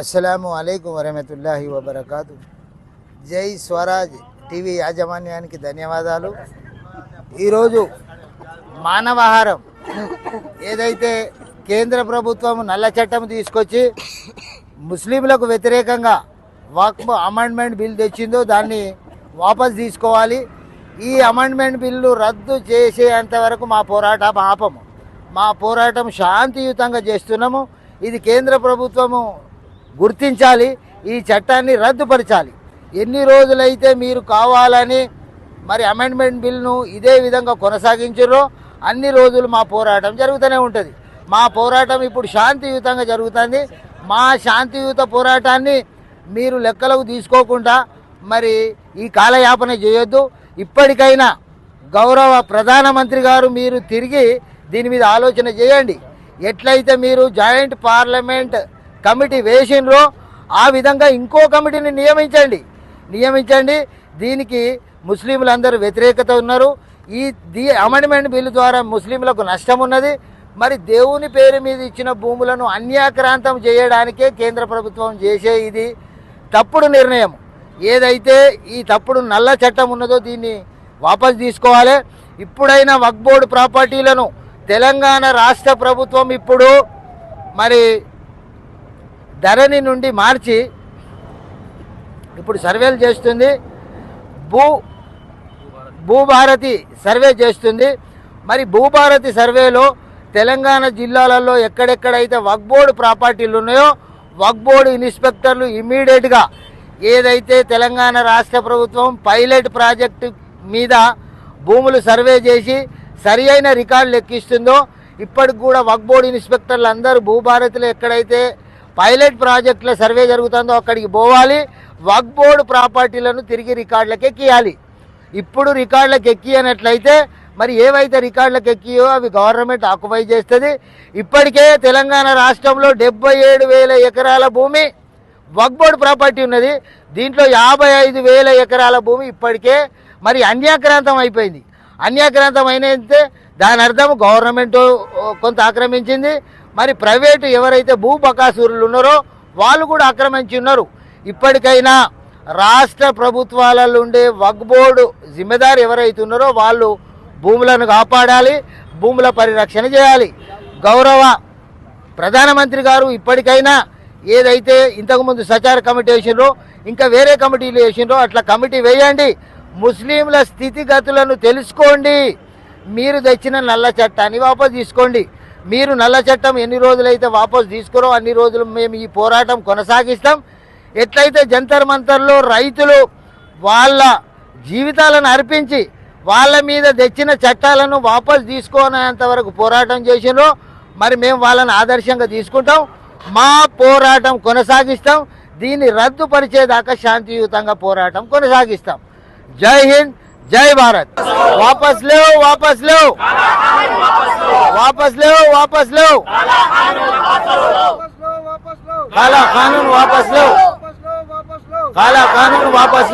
అస్సలాము అలైకుం వరహమతుల్లాహి వబర్కాతు. జై స్వరాజ్ టీవీ యాజమాన్యానికి ధన్యవాదాలు. ఈరోజు మానవాహారం ఏదైతే కేంద్ర ప్రభుత్వం నల్ల చట్టం తీసుకొచ్చి ముస్లింలకు వ్యతిరేకంగా వక్ఫ్ అమెండ్మెంట్ బిల్ తెచ్చిందో దాన్ని వాపస్ తీసుకోవాలి. ఈ అమెండ్మెంట్ బిల్లు రద్దు చేసేంత వరకు మా పోరాటం ఆపము. మా పోరాటం శాంతియుతంగా చేస్తున్నాము. ఇది కేంద్ర ప్రభుత్వము గుర్తించాలి, ఈ చట్టాన్ని రద్దుపరచాలి. ఎన్ని రోజులైతే మీరు కావాలని మరి అమెండ్మెంట్ బిల్ను ఇదే విధంగా కొనసాగించారో అన్ని రోజులు మా పోరాటం జరుగుతూనే ఉంటుంది. మా పోరాటం ఇప్పుడు శాంతియుతంగా జరుగుతుంది. మా శాంతియుత పోరాటాన్ని మీరు లెక్కలకు తీసుకోకుండా మరి ఈ కాలయాపన చేయొద్దు. ఇప్పటికైనా గౌరవ ప్రధానమంత్రి గారు మీరు తిరిగి దీని మీద ఆలోచన చేయండి. ఎట్లయితే మీరు జాయింట్ పార్లమెంట్ కమిటీ వేసినరో ఆ విధంగా ఇంకో కమిటీని నియమించండి. దీనికి ముస్లింలందరూ వ్యతిరేకత ఉన్నారు. ఈ అమెండ్మెంట్ బిల్లు ద్వారా ముస్లింలకు నష్టం ఉన్నది. మరి దేవుని పేరు మీద ఇచ్చిన భూములను అన్యాక్రాంతం చేయడానికే కేంద్ర ప్రభుత్వం చేసే ఇది తప్పుడు నిర్ణయం. ఏదైతే ఈ తప్పుడు నల్ల చట్టం ఉన్నదో దీన్ని వాపస్ తీసుకోవాలి. ఇప్పుడైనా వక్ఫ్ బోర్డు ప్రాపర్టీలను తెలంగాణ రాష్ట్ర ప్రభుత్వం ఇప్పుడు మరి ధరణి నుండి మార్చి ఇప్పుడు సర్వేలు చేస్తుంది. భూభారతి సర్వే చేస్తుంది. మరి భూభారతి సర్వేలో తెలంగాణ జిల్లాలలో ఎక్కడెక్కడైతే వక్ఫ్ బోర్డు ప్రాపర్టీలు ఉన్నాయో వక్ఫ్ బోర్డు ఇన్స్పెక్టర్లు ఇమ్మీడియట్గా ఏదైతే తెలంగాణ రాష్ట్ర ప్రభుత్వం పైలట్ ప్రాజెక్టు మీద భూములు సర్వే చేసి సరి అయిన రికార్డులు ఎక్కిస్తుందో ఇప్పటికి కూడా వక్ఫ్ బోర్డు ఇన్స్పెక్టర్లు అందరూ భూభారతిలో ఎక్కడైతే పైలట్ ప్రాజెక్టుల సర్వే జరుగుతుందో అక్కడికి పోవాలి. వక్ఫ్ బోర్డు ప్రాపర్టీలను తిరిగి రికార్డులకు ఎక్కియాలి. ఇప్పుడు రికార్డులకు ఎక్కియనట్లయితే మరి ఏవైతే రికార్డులకు ఎక్కియో అవి గవర్నమెంట్ ఆక్యుపై చేస్తుంది. ఇప్పటికే తెలంగాణ రాష్ట్రంలో 77,000 ఎకరాల భూమి వక్ఫ్ బోర్డు ప్రాపర్టీ ఉన్నది. దీంట్లో 55,000 ఎకరాల భూమి ఇప్పటికే మరి అన్యాక్రాంతం అయిపోయింది. అన్యాక్రాంతం అయినైతే దాని అర్థం గవర్నమెంట్ కొంత ఆక్రమించింది. మరి ప్రైవేటు ఎవరైతే భూ బకాసురులు ఉన్నారో వాళ్ళు కూడా ఆక్రమించి ఉన్నారు. ఇప్పటికైనా రాష్ట్ర ప్రభుత్వాలలో ఉండే వక్ఫ్ బోర్డు జిమ్మెదారు ఎవరైతే ఉన్నారో వాళ్ళు భూములను కాపాడాలి, భూముల పరిరక్షణ చేయాలి. గౌరవ ప్రధానమంత్రి గారు ఇప్పటికైనా ఏదైతే ఇంతకుముందు సచార కమిటీ వేసినరో ఇంకా వేరే కమిటీలు వేసినరో అట్లా కమిటీ వేయండి. ముస్లింల స్థితిగతులను తెలుసుకోండి. మీరు తెచ్చిన నల్ల చట్టాన్ని వాపసు తీసుకోండి. మీరు నల్ల చట్టం ఎన్ని రోజులైతే వాపసు తీసుకురో అన్ని రోజులు మేము ఈ పోరాటం కొనసాగిస్తాం. ఎట్లయితే జంతర్ మంతర్లో రైతులు వాళ్ళ జీవితాలను అర్పించి వాళ్ళ మీద తెచ్చిన చట్టాలను వాపసు తీసుకోనంత వరకు పోరాటం చేసినో మరి మేము వాళ్ళని ఆదర్శంగా తీసుకుంటాం. మా పోరాటం కొనసాగిస్తాం. దీన్ని రద్దుపరిచేదాకా శాంతియుతంగా పోరాటం కొనసాగిస్తాం. జై హింద్, జై భారత్. వాపస్ లేవు, వాపస్ లేవు, వాపస్ లేవు, వాపస్ లేవు, కాలా కానూన్ వాపస్ లేవు, కాలా కానూన్ వాపస్ లేవు.